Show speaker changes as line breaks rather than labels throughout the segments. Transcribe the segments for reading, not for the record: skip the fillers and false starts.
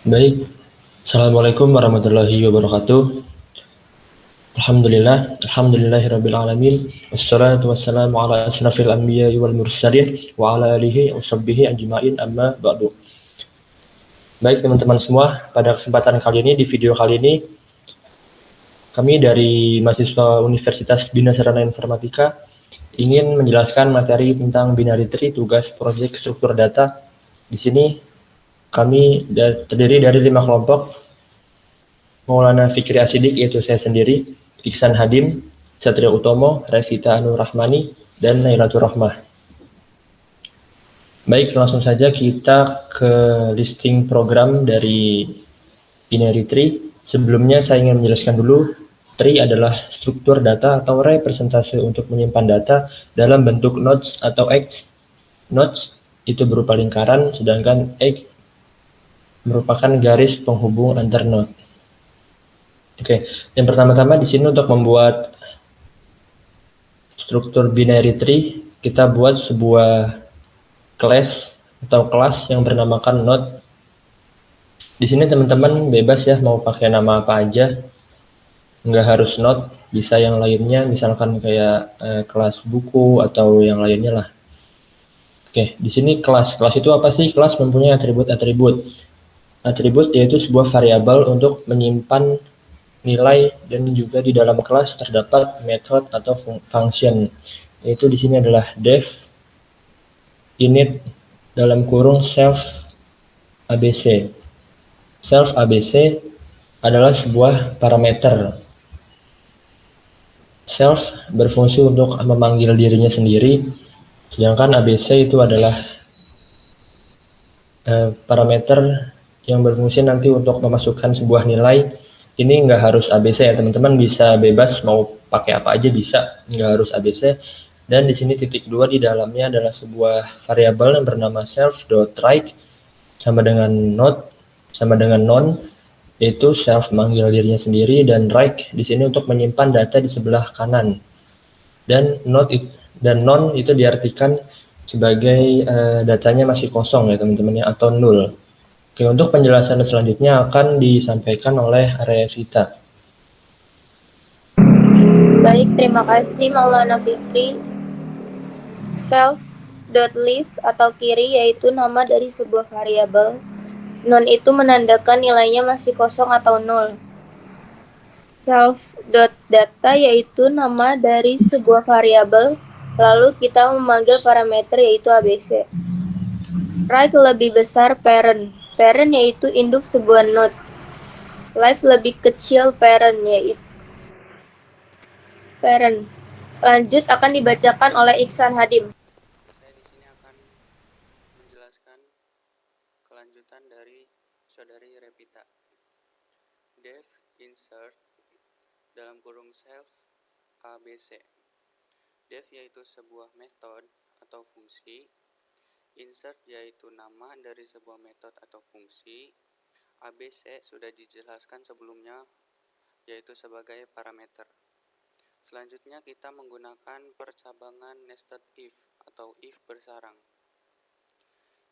Baik, Assalamualaikum warahmatullahi wabarakatuh. Alhamdulillahirabbil alamin. Wassalatu wassalamu ala asyrafil anbiya'i wal mursalin wa ala alihi washabbihi ajmain amma ba'du. Baik teman-teman semua, pada kesempatan kali ini, di video kali ini, kami dari mahasiswa Universitas Bina Sarana Informatika ingin menjelaskan materi tentang binary tree tugas proyek struktur data. Di sini kami terdiri dari 5 kelompok. Maulana Fikri Asidik, yaitu saya sendiri, Iksan Hadim, Satrio Utomo, Revita Anur Rahmani, dan Nailatul Rahmah. Baik, langsung saja kita ke listing program dari binary tree. Sebelumnya saya ingin menjelaskan dulu, tree adalah struktur data atau representasi untuk menyimpan data dalam bentuk nodes atau X. Nodes itu berupa lingkaran, sedangkan X merupakan garis penghubung antar node. Oke, yang pertama-tama di sini untuk membuat struktur binary tree, kita buat sebuah class atau kelas yang bernamakan node. Di sini teman-teman bebas ya mau pakai nama apa aja, nggak harus node, bisa yang lainnya, misalkan kayak kelas buku atau yang lainnya lah. Oke, di sini kelas itu apa sih? Kelas mempunyai atribut-atribut. Atribut yaitu sebuah variabel untuk menyimpan nilai, dan juga di dalam kelas terdapat method atau function, yaitu di sini adalah def, init dalam kurung self ABC. Self ABC adalah sebuah parameter. Self berfungsi untuk memanggil dirinya sendiri, sedangkan ABC itu adalah parameter yang berfungsi nanti untuk memasukkan sebuah nilai. Ini nggak harus ABC ya teman-teman, bisa bebas mau pakai apa aja bisa, nggak harus ABC. Dan di sini titik 2 di dalamnya adalah sebuah variabel yang bernama self.write sama dengan node sama dengan non, yaitu self manggil dirinya sendiri, dan write di sini untuk menyimpan data di sebelah kanan. Dan node dan non itu diartikan sebagai datanya masih kosong ya teman-teman ya, atau nul. Oke, untuk penjelasan selanjutnya akan disampaikan oleh Revita.
Baik, terima kasih Maulana Fikri. Self.leaf atau kiri yaitu nama dari sebuah variabel. Non itu menandakan nilainya masih kosong atau nol. Self.data yaitu nama dari sebuah variabel, lalu kita memanggil parameter yaitu ABC. Right lebih besar parent. Parent yaitu induk sebuah node. Life lebih kecil parent yaitu parent. Lanjut akan dibacakan oleh Iksan Hadim.
Saya di sini akan menjelaskan kelanjutan dari saudari Revita. Def insert dalam kurung self ABC. Def yaitu sebuah metode atau fungsi. Insert yaitu nama dari sebuah metode atau fungsi. ABC sudah dijelaskan sebelumnya, yaitu sebagai parameter. Selanjutnya kita menggunakan percabangan nested if atau if bersarang.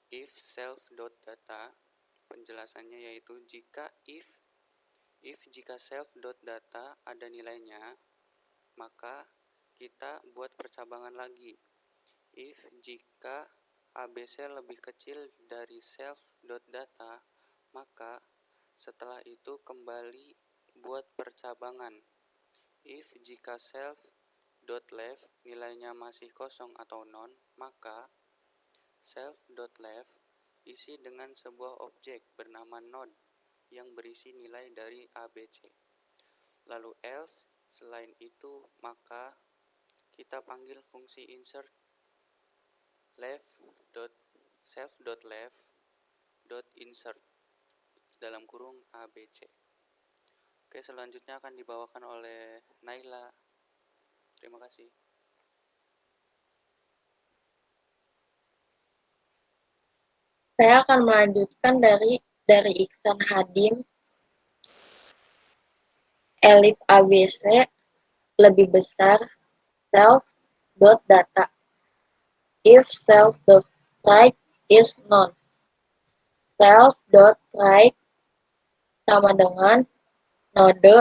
If self.data, penjelasannya yaitu jika jika self.data ada nilainya, maka kita buat percabangan lagi. If jika ABC lebih kecil dari self.data, maka setelah itu kembali buat percabangan. If jika self.left nilainya masih kosong atau non, maka self.left isi dengan sebuah objek bernama node yang berisi nilai dari ABC. Lalu else, selain itu maka kita panggil fungsi insert self.left.insert dalam kurung ABC. Oke, selanjutnya akan dibawakan oleh Naila. Terima kasih.
Saya akan melanjutkan dari Iksan Hadim. Elif ABC lebih besar self.data. If self.write is none. Self.write sama dengan node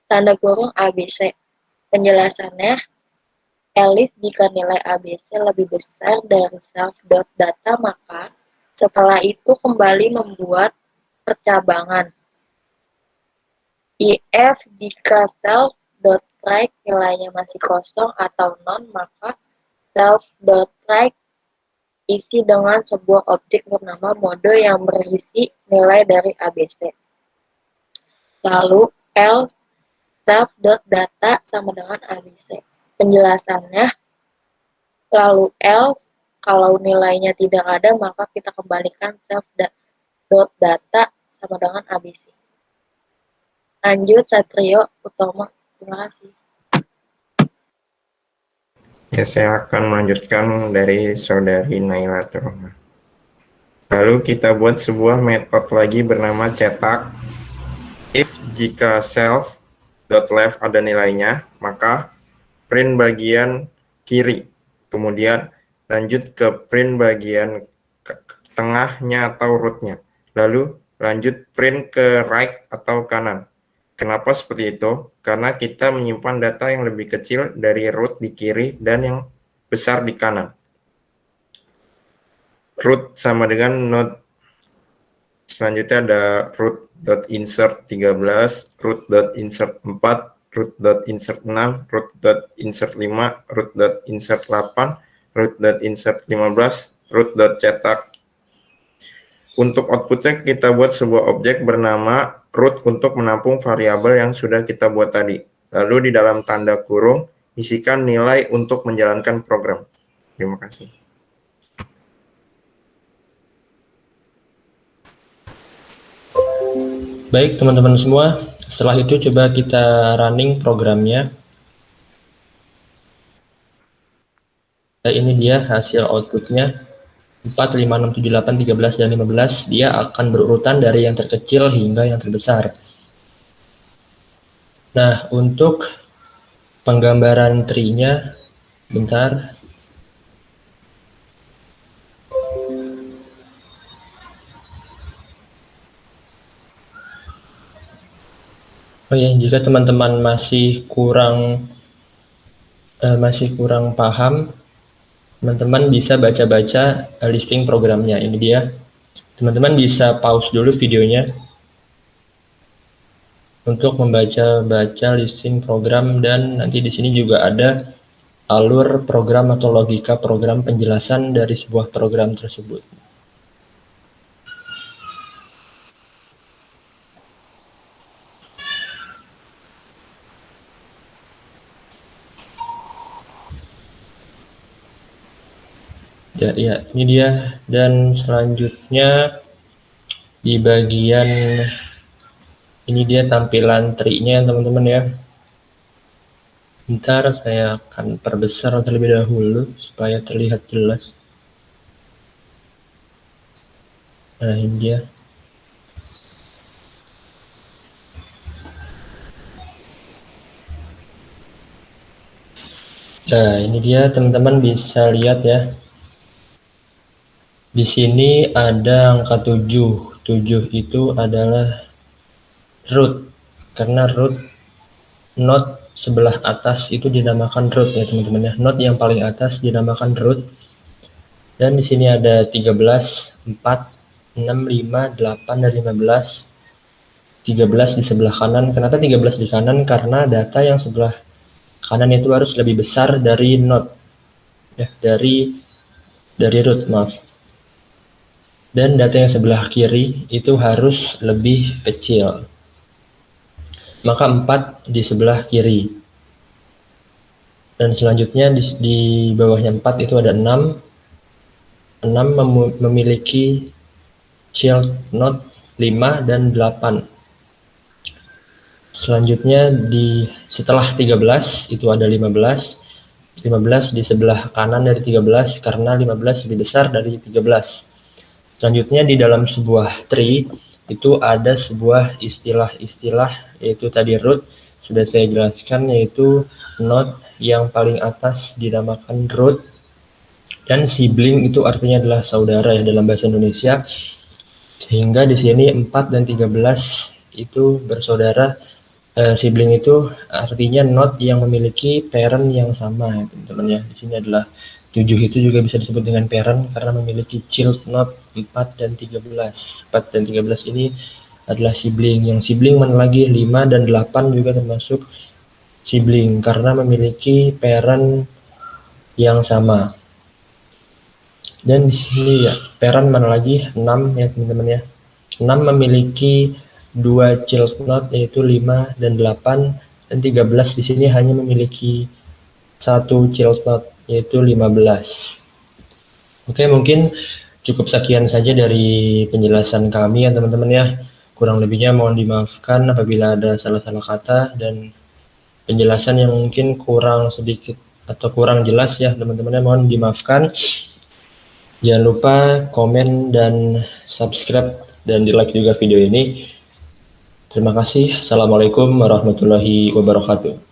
tanda kurung ABC. Penjelasannya, elif jika nilai ABC lebih besar dari self.data, maka setelah itu kembali membuat percabangan. If jika self.write nilainya masih kosong atau non, maka self.write isi dengan sebuah objek bernama mode yang berisi nilai dari ABC. Lalu else self.data sama dengan ABC. Penjelasannya, lalu else kalau nilainya tidak ada maka kita kembalikan self.data sama dengan ABC. Lanjut Satrio Utomo, terima kasih.
Ya, saya akan melanjutkan dari saudari Naila Turma. Lalu kita buat sebuah metode lagi bernama cetak. If jika self.left ada nilainya, maka print bagian kiri. Kemudian lanjut ke print bagian tengahnya atau rootnya. Lalu lanjut print ke right atau kanan. Kenapa seperti itu? Karena kita menyimpan data yang lebih kecil dari root di kiri dan yang besar di kanan. Root sama dengan node. Selanjutnya ada root.insert 13, root.insert 4, root.insert 6, root.insert 5, root.insert 8, root.insert 15, root.cetak. Untuk outputnya kita buat sebuah objek bernama root untuk menampung variabel yang sudah kita buat tadi. Lalu di dalam tanda kurung isikan nilai untuk menjalankan program. Terima kasih.
Baik teman-teman semua, setelah itu coba kita running programnya. Ini dia hasil outputnya. 4, 5, 6, 7, 8, 13, dan 15, dia akan berurutan dari yang terkecil hingga yang terbesar. Nah, untuk penggambaran tree-nya, bentar. Oh ya, jika teman-teman masih kurang paham, teman-teman bisa baca-baca listing programnya. Ini dia. Teman-teman bisa pause dulu videonya untuk membaca-baca listing program, dan nanti di sini juga ada alur program atau logika program penjelasan dari sebuah program tersebut. Ya, ini dia. Dan selanjutnya di bagian ini dia tampilan tree-nya teman-teman ya. Bentar, saya akan perbesar terlebih dahulu supaya terlihat jelas. Nah, ini dia. Nah, ini dia teman-teman bisa lihat ya. Di sini ada angka 7. 7 itu adalah root. Karena root node sebelah atas itu dinamakan root ya teman-teman ya. Node yang paling atas dinamakan root. Dan di sini ada 13, 4, 6, 5, 8, dan 15. 13 di sebelah kanan. Kenapa 13 di kanan? Karena data yang sebelah kanan itu harus lebih besar dari node. Ya, dari root, maaf. Dan data yang sebelah kiri itu harus lebih kecil. Maka 4 di sebelah kiri. Dan selanjutnya di bawahnya 4 itu ada 6. 6 memiliki child node 5 dan 8. Selanjutnya setelah 13 itu ada 15. 15 di sebelah kanan dari 13 karena 15 lebih besar dari 13. Selanjutnya di dalam sebuah tree itu ada sebuah istilah-istilah, yaitu tadi root sudah saya jelaskan, yaitu node yang paling atas dinamakan root, dan sibling itu artinya adalah saudara ya dalam bahasa Indonesia. Sehingga di sini 4 dan 13 itu bersaudara. Sibling itu artinya node yang memiliki parent yang sama ya teman-teman ya. Di sini adalah 7 itu juga bisa disebut dengan parent karena memiliki child node 4 dan 13. 4 dan 13 ini adalah sibling. Yang sibling mana lagi? 5 dan 8 juga termasuk sibling karena memiliki parent yang sama. Dan di sini ya, parent mana lagi? 6 ya teman-teman ya. 6 memiliki 2 child node yaitu 5 dan 8, dan 13 di sini hanya memiliki 1 child node yaitu 15. Oke, mungkin cukup sekian saja dari penjelasan kami ya teman-teman ya. Kurang lebihnya mohon dimaafkan apabila ada salah-salah kata dan penjelasan yang mungkin kurang sedikit atau kurang jelas ya teman-teman ya, mohon dimaafkan. Jangan lupa komen dan subscribe dan di like juga video ini. Terima kasih. Assalamualaikum warahmatullahi wabarakatuh.